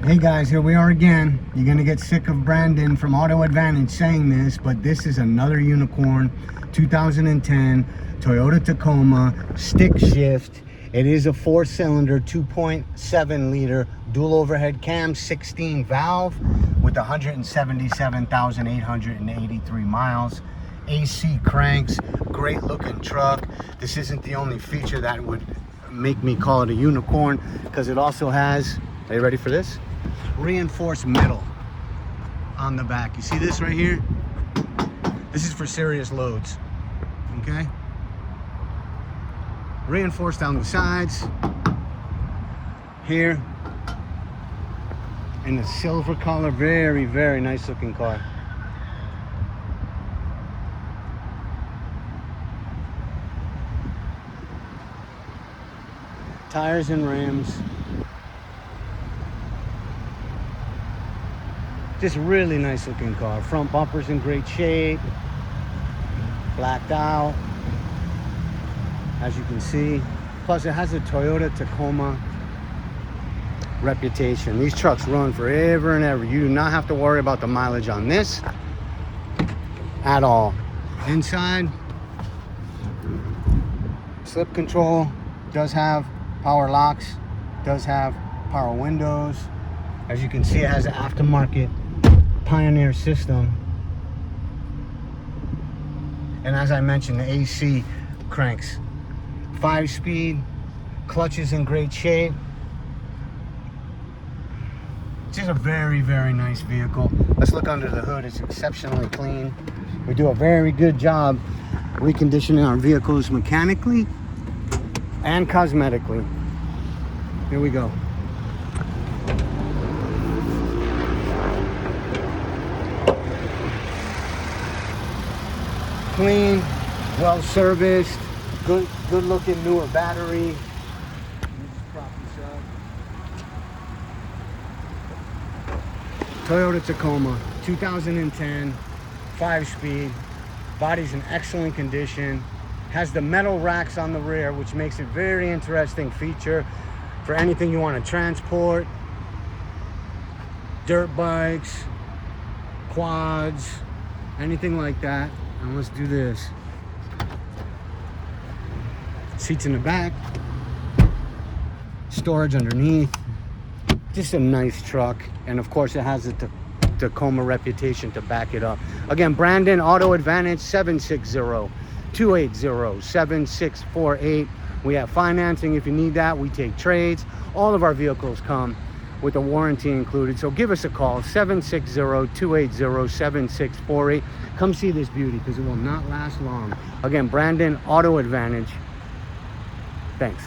Hey guys, here we are again. You're gonna get sick of Brandon from Auto Advantage saying this, but this is another unicorn. 2010 Toyota Tacoma, stick shift. It is a 4-cylinder 2.7 liter dual overhead cam, 16 valve with 177,883 miles. AC cranks, great looking truck. This isn't the only feature that would make me call it a unicorn, because it also has, are you ready for this? Reinforced metal on the back. You see this right here? This is for serious loads, okay? Reinforced down the sides here in the silver color. Very, very nice looking car. Tires and rims, just really nice looking car. Front bumper's in great shape, blacked out, as you can see. Plus it has a Toyota Tacoma reputation. These trucks run forever and ever. You do not have to worry about the mileage on this at all. Inside, slip control, does have power locks, does have power windows. As you can see, it has an aftermarket Pioneer system. And as I mentioned, the AC cranks. 5-speed, clutch is in great shape. It's just a very, very nice vehicle. Let's look under the hood. It's exceptionally clean. We do a very good job reconditioning our vehicles mechanically and cosmetically. Here we go. Clean, well serviced, good looking newer battery. Toyota Tacoma, 2010, 5-speed. Body's in excellent condition. Has the metal racks on the rear, which makes it very interesting feature for anything you want to transport. Dirt bikes, quads, anything like that. And let's do this. Seats in the back, storage underneath. Just a nice truck. And of course it has a Tacoma reputation to back it up. Again, Brandon, Auto Advantage, 760-280-7648. We have financing if you need that. We take trades. All of our vehicles come with a warranty included. So give us a call, 760-280-7648. Come see this beauty, because it will not last long. Again, Brandon, Auto Advantage. Thanks.